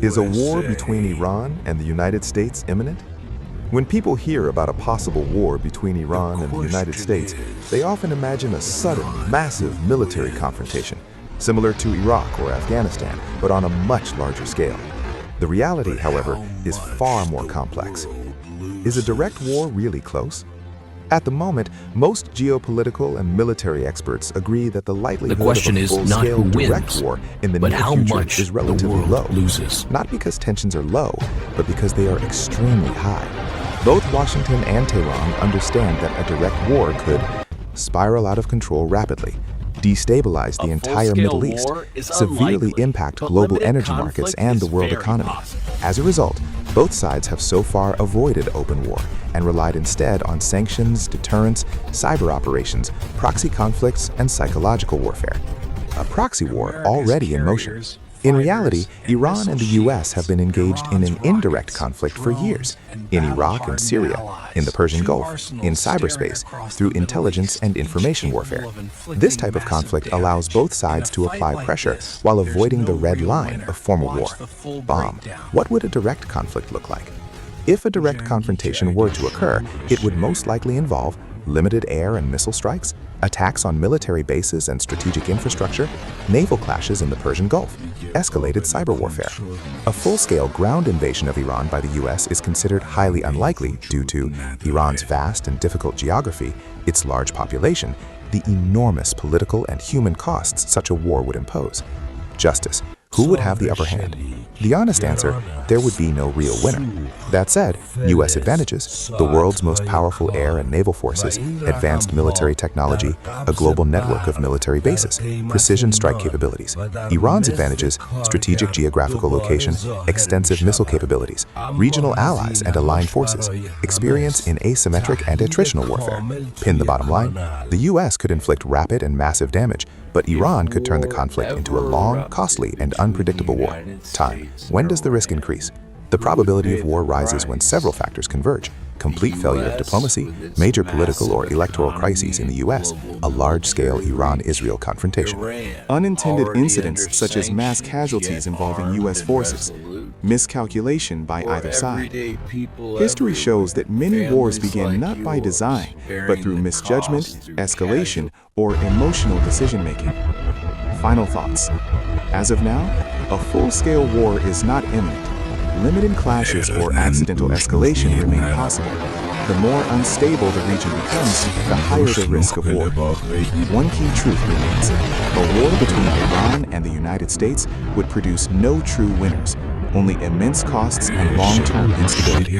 Is a war between Iran and the United States imminent? When people hear about a possible war between Iran and the United States, they often imagine a sudden, massive military confrontation, similar to Iraq or Afghanistan, but on a much larger scale. The reality, however, is far more complex. Is a direct war really close? At the moment, most geopolitical and military experts agree that the likelihood of a full-scale direct war in the near future is relatively low. Not because tensions are low, but because they are extremely high. Both Washington and Tehran understand that a direct war could spiral out of control rapidly, destabilize the entire Middle East, severely impact global energy markets and the world economy. As a result, both sides have so far avoided open war and relied instead on sanctions, deterrence, cyber operations, proxy conflicts, and psychological warfare. A proxy war already in motion. In reality, Iran and the US have been engaged in an indirect conflict for years, in Iraq and Syria, in the Persian Gulf, in cyberspace, through intelligence and information warfare. This type of conflict allows both sides to apply pressure while avoiding the red line of formal war. Bomb. What would a direct conflict look like? If a direct confrontation were to occur, it would most likely involve limited air and missile strikes, attacks on military bases and strategic infrastructure, naval clashes in the Persian Gulf, escalated cyber warfare. A full-scale ground invasion of Iran by the US is considered highly unlikely due to Iran's vast and difficult geography, its large population, the enormous political and human costs such a war would impose. Justice. Who would have the upper hand? The honest answer, there would be no real winner. That said, US advantages, the world's most powerful air and naval forces, advanced military technology, a global network of military bases, precision strike capabilities. Iran's advantages, strategic geographical location, extensive missile capabilities, regional allies and aligned forces, experience in asymmetric and attritional warfare. Pin the bottom line, the US could inflict rapid and massive damage, but Iran could turn the conflict into a long, costly, and unpredictable war. Time. When does the risk increase? The probability of war rises when several factors converge. Complete failure of diplomacy, major political or electoral crises in the US, a large-scale Iran-Israel confrontation. Unintended incidents such as mass casualties involving US forces, miscalculation by either side. History shows that many wars begin not by design, but through misjudgment, escalation, or emotional decision-making. Final thoughts. As of now, a full-scale war is not imminent. Limited clashes or accidental escalation remain possible. The more unstable the region becomes, the higher the risk of war. One key truth remains. A war between Iran and the United States would produce no true winners, only immense costs and long-term instability.